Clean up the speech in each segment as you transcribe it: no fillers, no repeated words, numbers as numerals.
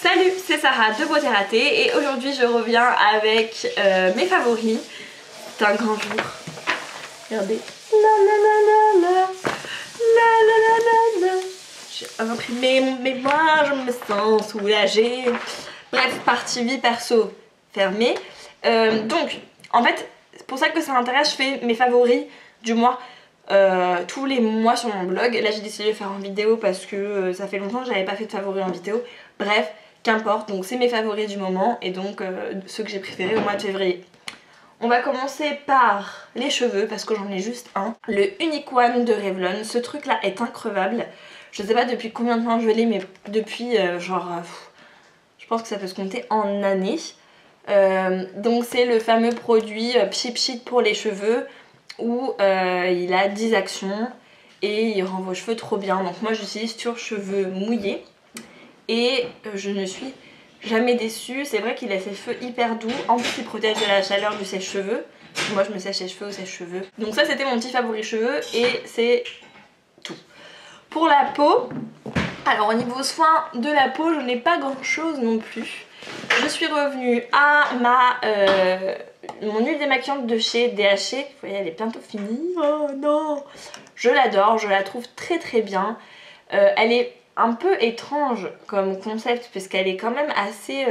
Salut, c'est Sarah de Beauté Ratée et aujourd'hui je reviens avec mes favoris. C'est un grand jour. Regardez. J'ai imprimé mon mémoire, je me sens soulagée. Bref, partie vie perso fermée. Donc, en fait, c'est pour ça que ça m'intéresse, je fais mes favoris du mois. Tous les mois sur mon blog. Là j'ai décidé de faire en vidéo parce que ça fait longtemps que j'avais pas fait de favoris en vidéo. Bref, qu'importe, donc c'est mes favoris du moment et donc ceux que j'ai préférés au mois de février. On va commencer par les cheveux parce que j'en ai juste un. Le Unique One de Revlon, ce truc là est increvable. Je sais pas depuis combien de temps je l'ai, mais depuis je pense que ça peut se compter en années. Donc c'est le fameux produit Pchit Pchit pour les cheveux où il a 10 actions et il rend vos cheveux trop bien. Donc moi j'utilise sur cheveux mouillés et je ne suis jamais déçue. C'est vrai qu'il a ses cheveux hyper doux, en plus il protège de la chaleur du sèche-cheveux. Moi je me sèche les cheveux au sèche-cheveux. Donc ça c'était mon petit favori cheveux et c'est tout. Pour la peau, alors au niveau soin de la peau je n'ai pas grand chose non plus. Je suis revenue à mon huile démaquillante de chez DHC. Vous voyez, elle est bientôt finie. Oh non! Je l'adore, je la trouve très très bien. Elle est un peu étrange comme concept puisqu'elle est quand même assez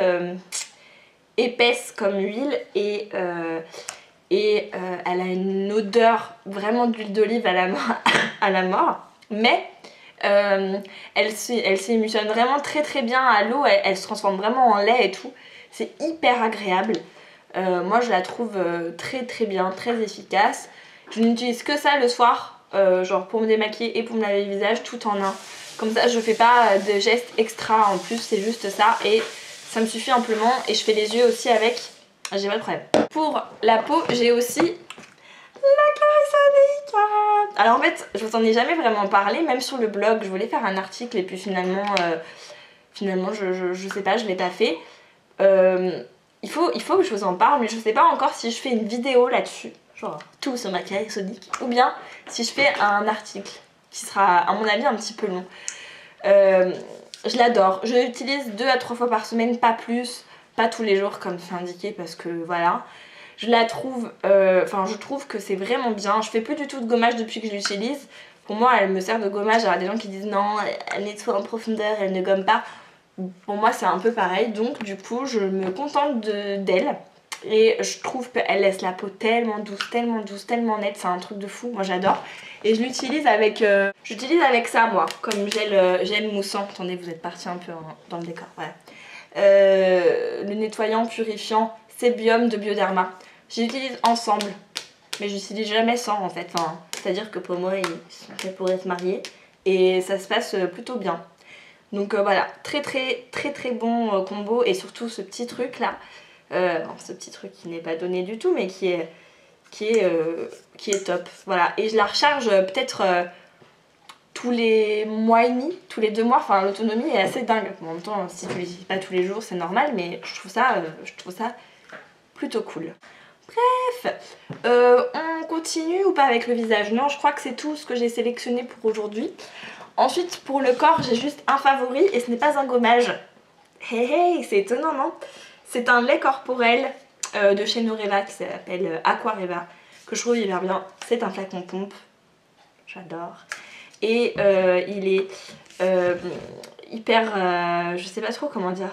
épaisse comme huile et elle a une odeur vraiment d'huile d'olive à la mort. Mais elle s'émulsionne vraiment très très bien à l'eau, elle se transforme vraiment en lait et tout. C'est hyper agréable. Moi je la trouve très très bien, très efficace. Je n'utilise que ça le soir, genre pour me démaquiller et pour me laver le visage tout en un. Comme ça je fais pas de gestes extra en plus, c'est juste ça et ça me suffit amplement. Et je fais les yeux aussi avec, j'ai pas de problème. Pour la peau j'ai aussi la Clarins. Alors en fait je vous en ai jamais vraiment parlé, même sur le blog je voulais faire un article et puis finalement je sais pas, je l'ai pas fait. Il faut que je vous en parle, mais je sais pas encore si je fais une vidéo là-dessus, genre tout sur ma Clarins Sonic, ou bien si je fais un article qui sera à mon avis un petit peu long. Je l'adore, je l'utilise 2 à 3 fois par semaine, pas plus, pas tous les jours comme c'est indiqué parce que voilà. Je la trouve, je trouve que c'est vraiment bien. Je fais plus du tout de gommage depuis que je l'utilise. Pour moi elle me sert de gommage. Alors il y a des gens qui disent non, elle nettoie en profondeur, elle ne gomme pas. Pour moi c'est un peu pareil, donc du coup je me contente d'elle. Et je trouve qu'elle laisse la peau tellement douce, tellement nette, c'est un truc de fou, moi j'adore. Et je l'utilise avec, ça moi, comme gel moussant. Attendez, vous êtes parti un peu dans le décor, voilà. Le nettoyant purifiant Sébium de Bioderma. J'utilise ensemble, mais j'utilise jamais sans en fait. Enfin, c'est-à-dire que pour moi ils sont faits pour être mariés et ça se passe plutôt bien. Donc voilà, très bon combo et surtout ce petit truc là, ce petit truc qui n'est pas donné du tout mais qui est top. Voilà, et je la recharge peut-être tous les mois et demi, tous les 2 mois. Enfin l'autonomie est assez dingue. En même temps si tu l'utilises pas tous les jours c'est normal, mais je trouve ça plutôt cool. Bref, on continue ou pas avec le visage? Non, je crois que c'est tout ce que j'ai sélectionné pour aujourd'hui. Ensuite, pour le corps, j'ai juste un favori et ce n'est pas un gommage. Hey hey, c'est étonnant, non? C'est un lait corporel de chez Noreva qui s'appelle Aquareva, que je trouve hyper bien. C'est un flacon pompe, j'adore. Et il est hyper, je sais pas trop comment dire,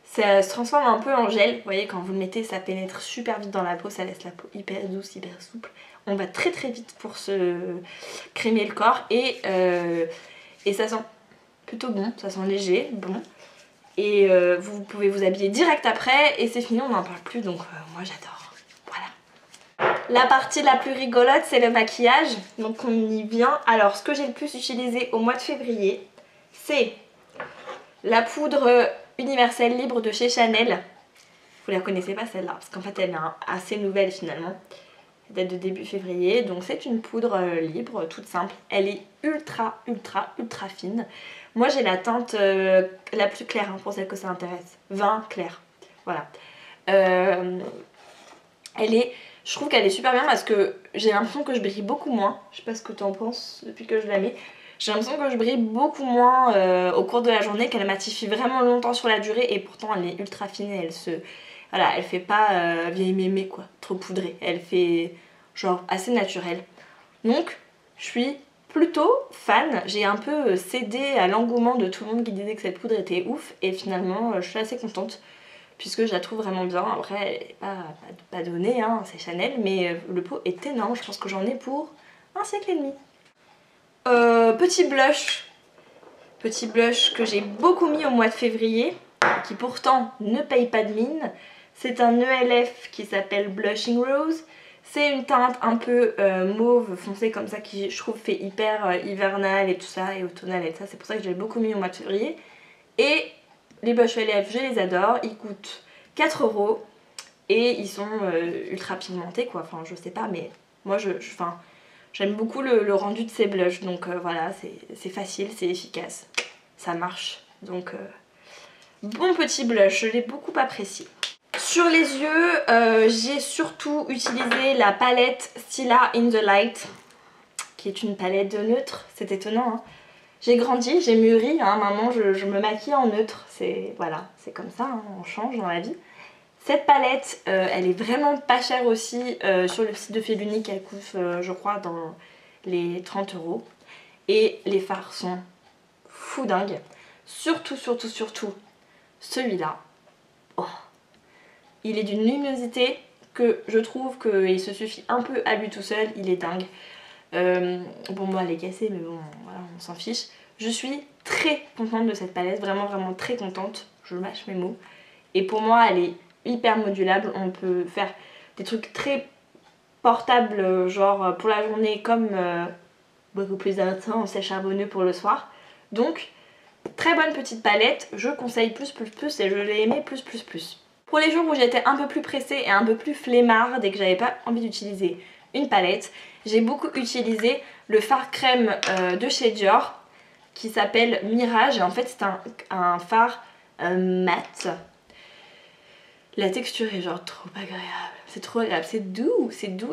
ça se transforme un peu en gel. Vous voyez, quand vous le mettez, ça pénètre super vite dans la peau, ça laisse la peau hyper douce, hyper souple. On va très vite pour se crémer le corps et ça sent plutôt bon, ça sent léger, bon. Et vous pouvez vous habiller direct après et c'est fini, on n'en parle plus, donc moi j'adore. Voilà. La partie la plus rigolote, c'est le maquillage, donc on y vient. Alors ce que j'ai le plus utilisé au mois de février, c'est la poudre universelle libre de chez Chanel. Vous la connaissez pas celle-là parce qu'en fait elle est assez nouvelle finalement. Elle date de début février, donc c'est une poudre libre, toute simple. Elle est ultra fine. Moi j'ai la teinte la plus claire hein, pour celle que ça intéresse. Vin clair. Voilà. Je trouve qu'elle est super bien parce que j'ai l'impression que je brille beaucoup moins. Je sais pas ce que tu en penses depuis que je la mets. j'ai l'impression que je brille beaucoup moins au cours de la journée, qu'elle matifie vraiment longtemps sur la durée et pourtant elle est ultra fine et voilà, elle fait pas vieille mémé quoi, trop poudrée, elle fait genre assez naturelle. Donc je suis plutôt fan, j'ai un peu cédé à l'engouement de tout le monde qui disait que cette poudre était ouf et finalement je suis assez contente puisque je la trouve vraiment bien. Après elle est pas donnée, hein, c'est Chanel, mais le pot est énorme, je pense que j'en ai pour un siècle et demi. Petit blush que j'ai beaucoup mis au mois de février, qui pourtant ne paye pas de mine. C'est un ELF qui s'appelle Blushing Rose. C'est une teinte un peu mauve foncé comme ça qui je trouve fait hyper hivernal et tout ça et automnal et tout ça. C'est pour ça que j'ai beaucoup mis au mois de février. Et les blushs ELF je les adore, ils coûtent 4 € et ils sont ultra pigmentés quoi. Enfin je sais pas mais moi j'aime beaucoup le rendu de ces blushs, donc voilà, c'est facile, c'est efficace, ça marche. Donc bon petit blush, je l'ai beaucoup apprécié. Sur les yeux, j'ai surtout utilisé la palette Stila In The Light, qui est une palette de neutre, c'est étonnant. Hein. J'ai grandi, j'ai mûri, hein, maintenant je me maquille en neutre, voilà, c'est comme ça, hein, on change dans la vie. Cette palette, elle est vraiment pas chère aussi. Sur le site de Félunique, elle coûte, je crois, dans les 30 €. Et les fards sont fou dingues. Surtout, celui-là. Oh. Il est d'une luminosité que je trouve qu'il se suffit un peu à lui tout seul. Il est dingue. Bon, moi, elle est cassée, mais bon, voilà, on s'en fiche. Je suis très contente de cette palette. Vraiment, vraiment très contente. Je mâche mes mots. Et pour moi, elle est hyper modulable, on peut faire des trucs très portables genre pour la journée comme beaucoup plus intense et charbonneux pour le soir. Donc très bonne petite palette, je conseille plus et je l'ai aimé plus. Pour les jours où j'étais un peu plus pressée et un peu plus flemmarde et que j'avais pas envie d'utiliser une palette, j'ai beaucoup utilisé le fard crème de chez Dior qui s'appelle Mirage et en fait c'est un fard mat. La texture est genre trop agréable, c'est trop agréable, c'est doux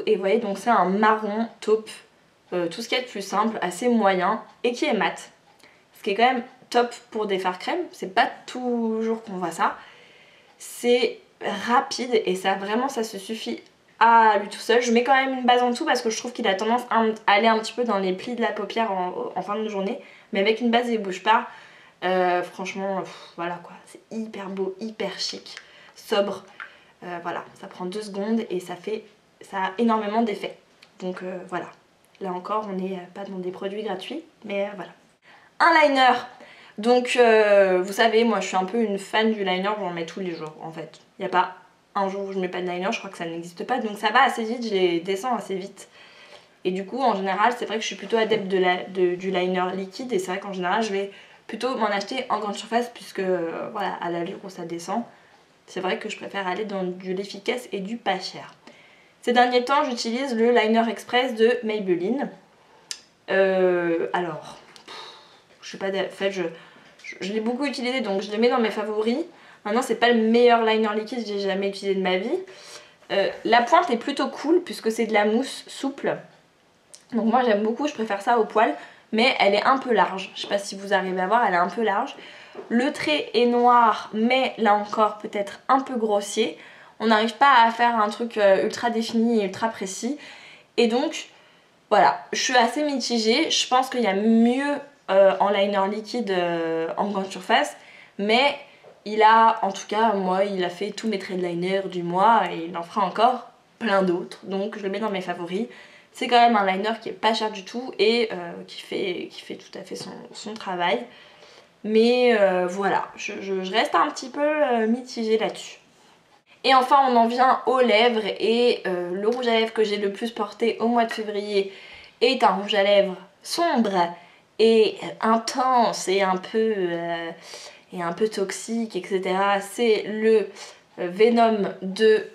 et vous voyez donc c'est un marron taupe, tout ce qu'il y a de plus simple, assez moyen et qui est mat. Ce qui est quand même top pour des fards crème, c'est pas toujours qu'on voit ça. C'est rapide et ça vraiment ça se suffit à lui tout seul. Je mets quand même une base en dessous parce que je trouve qu'il a tendance à aller un petit peu dans les plis de la paupière en fin de journée. Mais avec une base il bouge pas, franchement voilà quoi, c'est hyper beau, hyper chic. Sobre, voilà, ça prend 2 secondes et ça a énormément d'effet. Donc voilà, là encore on n'est pas dans des produits gratuits, mais voilà. Un liner, donc vous savez moi je suis un peu une fan du liner, j'en mets tous les jours en fait. Il n'y a pas un jour où je mets pas de liner, je crois que ça n'existe pas, donc ça va assez vite, je les descends assez vite. Et du coup en général c'est vrai que je suis plutôt adepte du liner liquide et c'est vrai qu'en général je vais plutôt m'en acheter en grande surface puisque voilà à l'allure où ça descend. C'est vrai que je préfère aller dans de l'efficace et du pas cher. Ces derniers temps, j'utilise le Liner Express de Maybelline. Alors, je sais pas, en fait, je l'ai beaucoup utilisé, donc je le mets dans mes favoris. Maintenant, c'est pas le meilleur liner liquide que j'ai jamais utilisé de ma vie. La pointe est plutôt cool, puisque c'est de la mousse souple. Donc moi, j'aime beaucoup, je préfère ça au poil. Mais elle est un peu large. Je sais pas si vous arrivez à voir, elle est un peu large. Le trait est noir, mais là encore peut-être un peu grossier. On n'arrive pas à faire un truc ultra défini et ultra précis. Et donc, voilà, je suis assez mitigée. Je pense qu'il y a mieux en liner liquide en grande surface. Mais il a, en tout cas, moi, il a fait tous mes traits de liner du mois et il en fera encore plein d'autres. Donc, je le mets dans mes favoris. C'est quand même un liner qui est pas cher du tout et qui fait tout à fait son travail. Mais voilà, je reste un petit peu mitigée là-dessus. Et enfin on en vient aux lèvres et le rouge à lèvres que j'ai le plus porté au mois de février est un rouge à lèvres sombre et intense et un peu toxique, etc. C'est le Venom de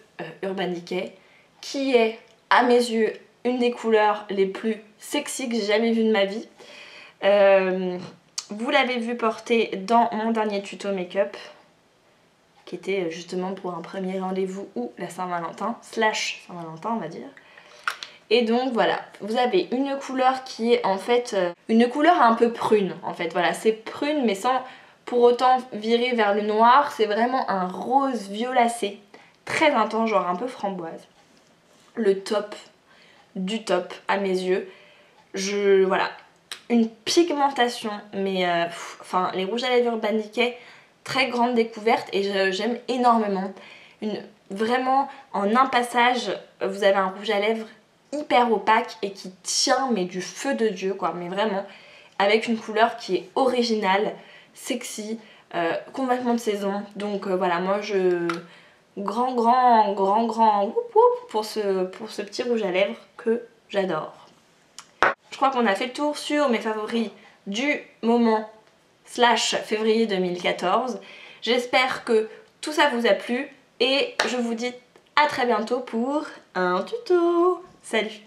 Urban Decay qui est à mes yeux une des couleurs les plus sexy que j'ai jamais vues de ma vie. Vous l'avez vu porter dans mon dernier tuto make-up qui était justement pour un premier rendez-vous ou la Saint-Valentin, / Saint-Valentin on va dire. Et donc voilà, vous avez une couleur qui est en fait une couleur un peu prune en fait. Voilà, c'est prune mais sans pour autant virer vers le noir. C'est vraiment un rose violacé, très intense, genre un peu framboise. Le top du top à mes yeux. Voilà, une pigmentation, mais enfin les rouges à lèvres Urban Decay, très grande découverte et j'aime énormément. Vraiment en un passage, vous avez un rouge à lèvres hyper opaque et qui tient mais du feu de Dieu quoi, mais vraiment avec une couleur qui est originale, sexy, complètement de saison. Donc voilà, moi je grand whoop whoop pour ce petit rouge à lèvres que j'adore. Je crois qu'on a fait le tour sur mes favoris du moment / février 2014. J'espère que tout ça vous a plu et je vous dis à très bientôt pour un tuto. Salut!